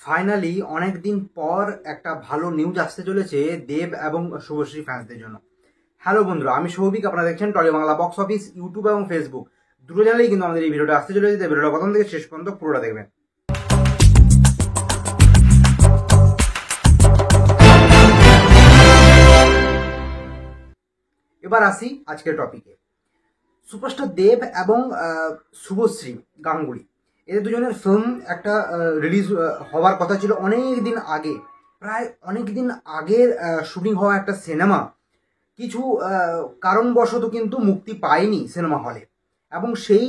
Finally অনেক দিন পর একটা ভালো নিউজ আসতে চলেছে দেব এবং শুভশ্রী ফ্যান্সদের জন্য। হ্যালো বন্ধুরা, আমি সৌভিক, আপনারা দেখছেন Tolly Bangla box office. YouTube এবং ফেসবুক দুটো চ্যানেলেই কিন্তু আমাদের এই ভিডিওটা আসতে চলেছে। ভিডিওটা প্রথম থেকে শেষ পর্যন্ত পুরোটা দেখবেন। এবার আসি আজকের টপিকে। সুপারস্টার দেব এবং শুভশ্রী গাঙ্গুলি, এদের দুজনের ফিল্ম একটা রিলিজ হওয়ার কথা ছিল অনেক দিন আগে। প্রায় অনেক দিন আগের শুটিং হওয়া একটা সিনেমা কিছু কারণবশত কিন্তু মুক্তি পায়নি সিনেমা হলে, এবং সেই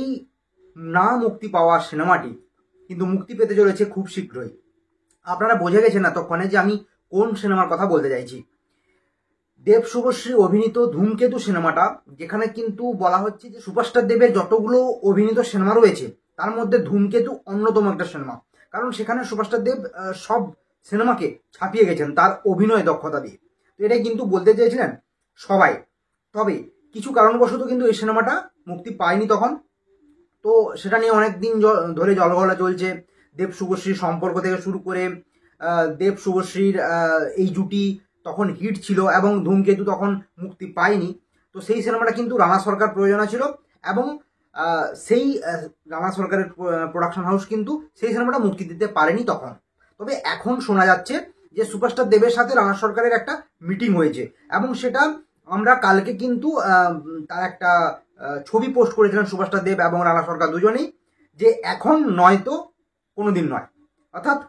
না মুক্তি পাওয়া সিনেমাটি কিন্তু মুক্তি পেতে চলেছে খুব শীঘ্রই। আপনারা বুঝে গেছেন এতক্ষণে যে আমি কোন সিনেমার কথা বলতে চাইছি। দেব শুভশ্রী অভিনীত ধূমকেতু সিনেমাটা, যেখানে কিন্তু বলা হচ্ছে যে সুপারস্টার দেবের যতগুলো অভিনীত সিনেমা রয়েছে তার মধ্যে ধূমকেতু অন্যতম একটা সিনেমা। কারণ সেখানে সুপারস্টার দেব সব সিনেমাকে ছাপিয়ে গেছেন তার অভিনয় দক্ষতা দিয়ে। তো এটাই কিন্তু বলতে চেয়েছিলেন সবাই। তবে কিছু কারণবশত কিন্তু এই সিনেমাটা মুক্তি পায়নি তখন। তো সেটা নিয়ে অনেক দিন ধরে জলঘোলা চলছে। দেব শুভশ্রীর সম্পর্ক থেকে শুরু করে দেব শুভশ্রীর এই জুটি তখন হিট ছিল এবং ধূমকেতু তখন মুক্তি পায়নি। তো সেই সিনেমাটা কিন্তু রানা সরকার প্রযোজনা ছিল, এবং সেই রানা সরকারের প্রোডাকশন হাউস কিন্তু সেই সিনেমাটা মুক্তি দিতে পারেনি তখন। তবে এখন শোনা যাচ্ছে যে সুপারস্টার দেবের সাথে রানা সরকারের একটা মিটিং হয়েছে, এবং সেটা আমরা কালকে কিন্তু তার একটা ছবি পোস্ট করেছিলেন সুপারস্টার দেব এবং রানা সরকার দুজনেই, যে এখন নয়তো কোনো দিন নয়, অর্থাৎ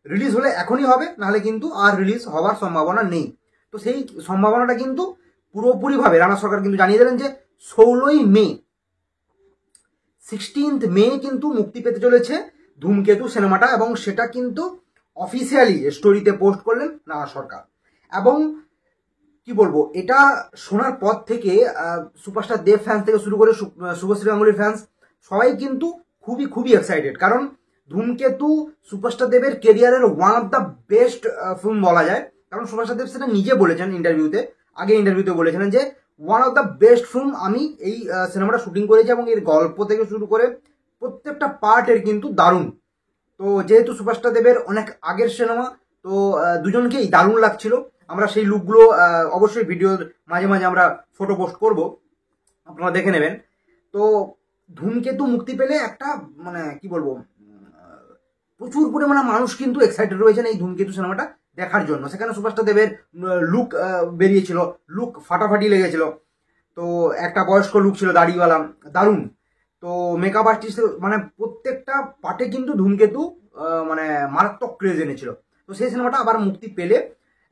রিলিজ হলে এখনই হবে, নাহলে কিন্তু আর রিলিজ হওয়ার সম্ভাবনা নেই। তো সেই সম্ভাবনাটা কিন্তু পুরোপুরিভাবে রানা সরকার কিন্তু জানিয়ে দিলেন যে 16 মে কিন্তু মুক্তি পেতে চলেছে ধূমকেতু সিনেমাটা, এবং সেটা কিন্তু অফিসিয়ালি স্টোরিতে পোস্ট করলেন রানা সরকার। এবং কি বলবো, এটা শোনার পর থেকে সুপারস্টার দেব ফ্যান্স থেকে শুরু করে শুভশ্রী গাঙ্গুলির ফ্যান্স সবাই কিন্তু খুবই এক্সাইটেড। কারণ ধূমকেতু সুপারস্টার দেবের কেরিয়ারের one of the best film বলা যায়। কারণ সুপারস্টার দেব সেটা নিজে বলেছেন ইন্টারভিউতে বলেছিলেন যে one of the best film আমি এই সিনেমাটা শুটিং করেছি, এবং এর গল্প থেকে শুরু করে প্রত্যেকটা পার্টের কিন্তু দারুণ। তো যেহেতু সুপারস্টার দেবের অনেক আগের সিনেমা, তো দুজনকেই দারুণ লাগছিল। আমরা সেই লুকগুলো অবশ্যই ভিডিওর মাঝে মাঝে আমরা ফটো পোস্ট করব, আপনারা দেখে নেবেন। তো ধূমকেতু মুক্তি পেলে একটা মানে কি বলবো, প্রচুর পরিমাণে মানুষ কিন্তু এক্সাইটেড রয়েছেন এই ধূমকেতু সিনেমাটা দেখার জন্য। সেখানে সুপারস্টার দেবের লুক বেরিয়েছিল, লুক ফাটাফাটি লেগেছিল। তো একটা বয়স্ক লুক ছিল দাড়িওয়ালা, দারুণ। তো মেকআপ আর্টিস্ট মানে প্রত্যেকটা পার্টে কিন্তু ধূমকেতু মানে মারাত্মক ক্রেজ এনেছিল। তো সেই সিনেমাটা আবার মুক্তি পেলে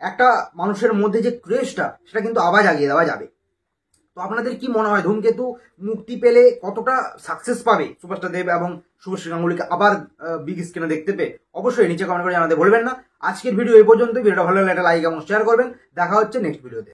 একটা মানুষের মধ্যে যে ক্রেজটা সেটা কিন্তু আবার জাগিয়ে দেওয়া যাবে। তো আপনাদের কি মনে হয়, ধূমকেতু মুক্তি পেলে কতটা সাকসেস পাবে সুপারস্টার দেব এবং শুভশ্রী গাঙ্গুলিকে আবার বিগ স্ক্রিনে দেখতে পেয়ে? অবশ্যই নিচে কমেন্ট করে জানাতে ভুলবেন না। আজকের ভিডিও এই পর্যন্ত। ভিডিওটা ভালো লাগলে একটা লাইক এবং শেয়ার করবেন। দেখা হচ্ছে নেক্সট ভিডিওতে।